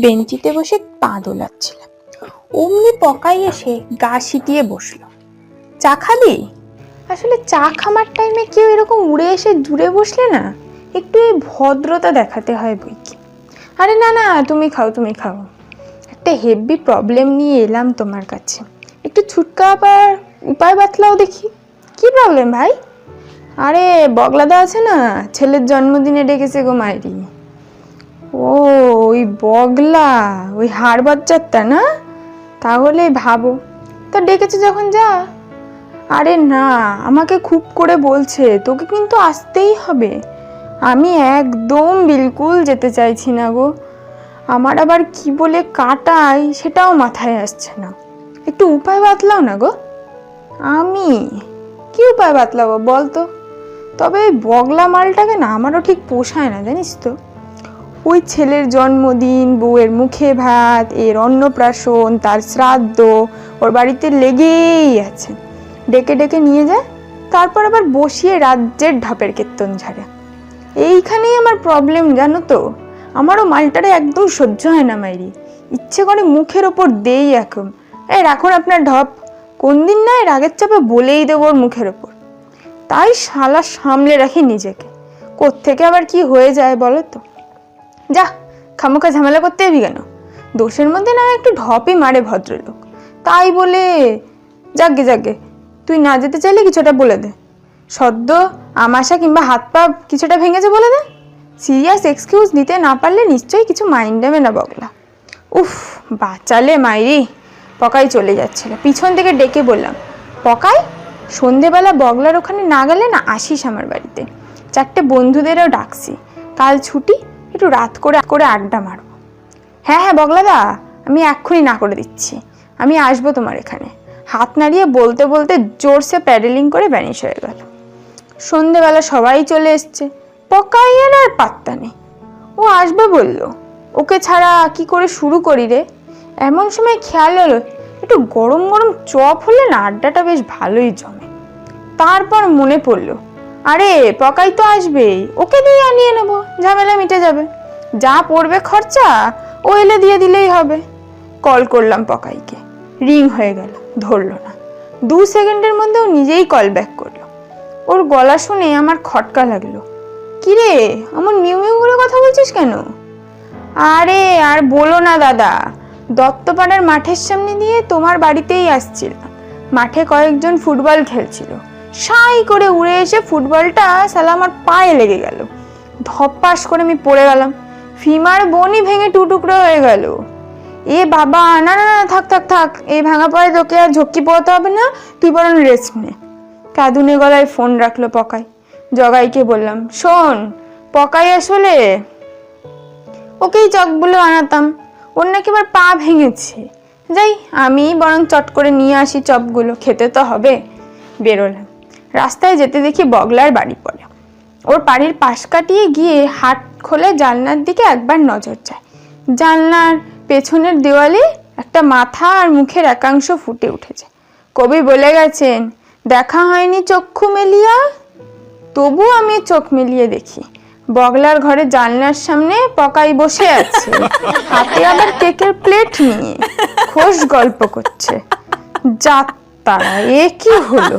বেঞ্চিতে বসে পা দোলাচ্ছিলাম, অমনি পকাই এসে গা সিটিয়ে বসলো। চা খাবি? আসলে চা খামার টাইমে কেউ এরকম উড়ে এসে দূরে বসলে না একটু এই ভদ্রতা দেখাতে হয় বই কি। আরে না না, তুমি খাও তুমি খাও, একটা হেভি প্রবলেম নিয়ে এলাম তোমার কাছে, একটু ছুটকা পাওয়ার উপায় বাতলাও দেখি। কি প্রবলেম ভাই? আরে বগলাদা আছে না, ছেলের জন্মদিনে ডেকেছে গো মাইরি। ও ওই বগলা, ওই হাড় বাচ্চারটা না? তাহলে ভাবো তা ডেকেছে যখন যা। আরে না, আমাকে খুব করে বলছে তোকে কিন্তু আসতেই হবে। আমি একদম বিলকুল যেতে চাইছি না গো, আমার আবার কি বলে কাটাই সেটাও মাথায় আসছে না, একটু উপায় বাতলাও না গো। আমি কি উপায় বাতলাবো বল তো? তবে বগলা মালটাকে না আমারও ঠিক পোষায় না, জানিস তো। ওই ছেলের জন্মদিন, বউয়ের মুখে ভাত, এর অন্নপ্রাশন, তার শ্রাদ্ধ ওর বাড়িতে লেগেই আছে। ডেকে ডেকে নিয়ে যায়, তারপর আবার বসিয়ে রাজ্যের ঢপের কীর্তন ঝাড়ে। এইখানেই আমার প্রবলেম, জানো তো। আমারও মালটারে একদম সহ্য হয় না মাইরি, ইচ্ছে করে মুখের ওপর দেই এখন, এই রাখুন আপনার ঢপ, কোন দিন না রাগের চাপে বলেই দেবো ওর মুখের ওপর। তাই শালা সামলে রাখি নিজেকে, কোত্থেকে আবার কি হয়ে যায় বলো তো। যা, খামোখা ঝামেলা করতে যাবি কেন? দোষের মধ্যে না একটু ঢপই মারে ভদ্রলোক, তাই বলে যাগে যাগে তুই না যেতে চাইলে কিছুটা বলে দে, সদ্য আমাশা কিংবা হাত পা কিছুটা ভেঙেছে বলে দে। সিরিয়াস এক্সকিউজ দিতে না পারলে নিশ্চয়ই কিছু মাইন্ড নেবে না বগলা। উফ, বাঁচালে মাইরি। পকাই চলে যাচ্ছিল, পিছন থেকে ডেকে বললাম, পকাই সন্ধেবেলা বগলার ওখানে না গেলে না আসিস আমার বাড়িতে, 4টে বন্ধুদেরও ডাকছি, কাল ছুটি, একটু রাত করে আড্ডা মারবো। হ্যাঁ হ্যাঁ বগলাদা, আমি এক্ষুনি না করে দিচ্ছি, আমি আসবো তোমার এখানে। হাত নাড়িয়ে বলতে বলতে জোরসে প্যাডেলিং করে ভ্যানিশ হয়ে গেল। সন্ধেবেলা সবাই চলে এসছে, পকাইয়ের আর পাত্তা নেই। ও আসবে বললো, ওকে ছাড়া কি করে শুরু করি রে। এমন সময় খেয়াল হলো একটু গরম গরম চপ হলে না আড্ডাটা বেশ ভালোই জমে। তারপর মনে পড়লো, আরে পকাই তো আসবেই, ওকে দিয়ে আনিয়ে নেবো, ঝামেলা মিটে যাবে, যা পড়বে খরচা ও এলে দিয়ে দিলেই হবে। কল করলাম পকাইকে, রিং হয়ে গেল, ধরলো না। 2 সেকেন্ডের মধ্যে ও নিজেই কল ব্যাক করলো। ওর গলা শুনে আমার খটকা লাগলো। কিরে আমার মিউ মিউ করে কথা বলছিস কেন? আরে আর বলো না দাদা, দত্তপাড়ার মাঠের সামনে দিয়ে তোমার বাড়িতেই আসছিলাম, মাঠে কয়েকজন ফুটবল খেলছিল, সাই করে উড়ে এসে ফুটবলটা শালা আমার পায়ে লেগে গেল, ধপাস করে আমি পড়ে গেলাম, ফিমার বোনই ভেঙে টুকরো হয়ে গেল। এ বাবা, না না না, থাক থাক থাক, এই ভাঙা পায়ে তোকে আর ঝক্কি পোয়াতে হবে না, তুই বরং রেস্ট নে। কাঁদুনে গলায় ফোন রাখলো পকাই। জগাইকে বললাম, শোন পকাই আসলে ওকেই চকগুলো আনাতাম, ওর নাকি এবার পা ভেঙেছে, যাই আমি বরং চট করে নিয়ে আসি চপগুলো, খেতে তো হবে। বেরোলাম, রাস্তায় যেতে দেখি বগলার বাড়ি পড়ে। ওর বাড়ির পাশ কাটিয়ে গিয়ে হাট খোলে জানলার দিকে একবার নজর যায়। জানলার পেছনের দেওয়ালে একটা মাথা আর মুখের একাংশ ফুটে উঠেছে। কবি বলে গেছেন, দেখা হয়নি চক্ষু মেলিয়া, তবু আমি চোখ মিলিয়ে দেখি বগলার ঘরে জানলার সামনে পকাই বসে আছে, হাতে আবার কেকের প্লেট নিয়ে খোশ গল্প করছে। যাত্রা, এ কি হলো?